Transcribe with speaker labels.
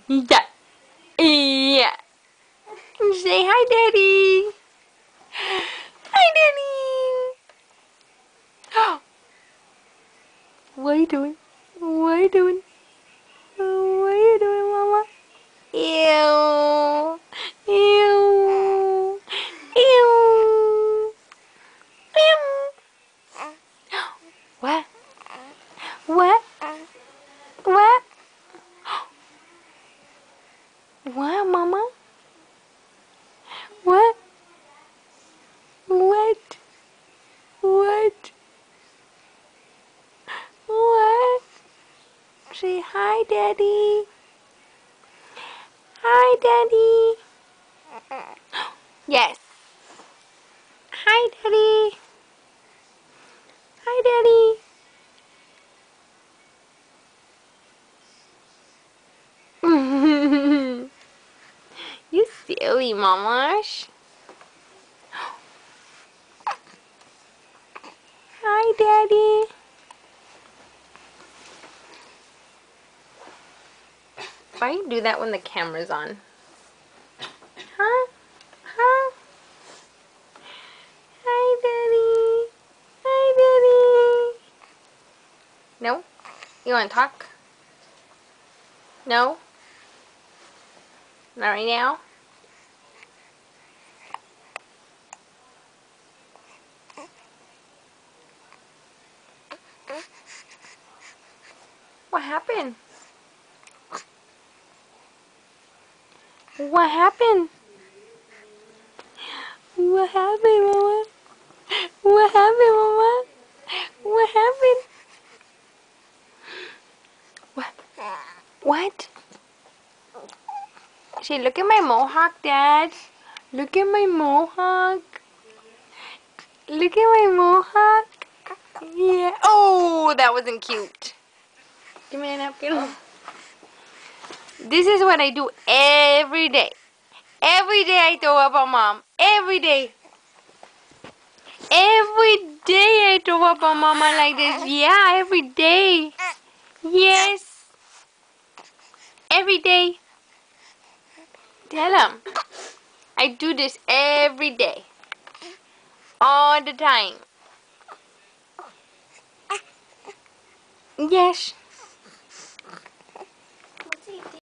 Speaker 1: Yeah. Yeah. Say hi, Daddy. Hi, Daddy. What are you doing? What are you doing? What are you doing, Mama? Ew. Ew. Ew. Ew. What? What? What? What, Mama? What? What? What? What? Say hi, Daddy. Hi, Daddy. Yes. Hi, Daddy. Hi, Daddy. You silly, Mamash. Hi, Daddy. Why you do that when the camera's on? Huh? Huh? Hi, Daddy. Hi, Daddy. No? You want to talk? No? Not right now? What happened? What happened? What happened, Mama? What happened, Mama? What happened? What? What? Say, look at my mohawk, Dad. Look at my mohawk. Look at my mohawk. Yeah. Oh, that wasn't cute. Give me a napkin. This is what I do every day. Every day I throw up on Mom. Every day. Every day I throw up on Mama like this. Yeah, every day. Yes. Every day. Tell him. I do this every day. All the time. Yes.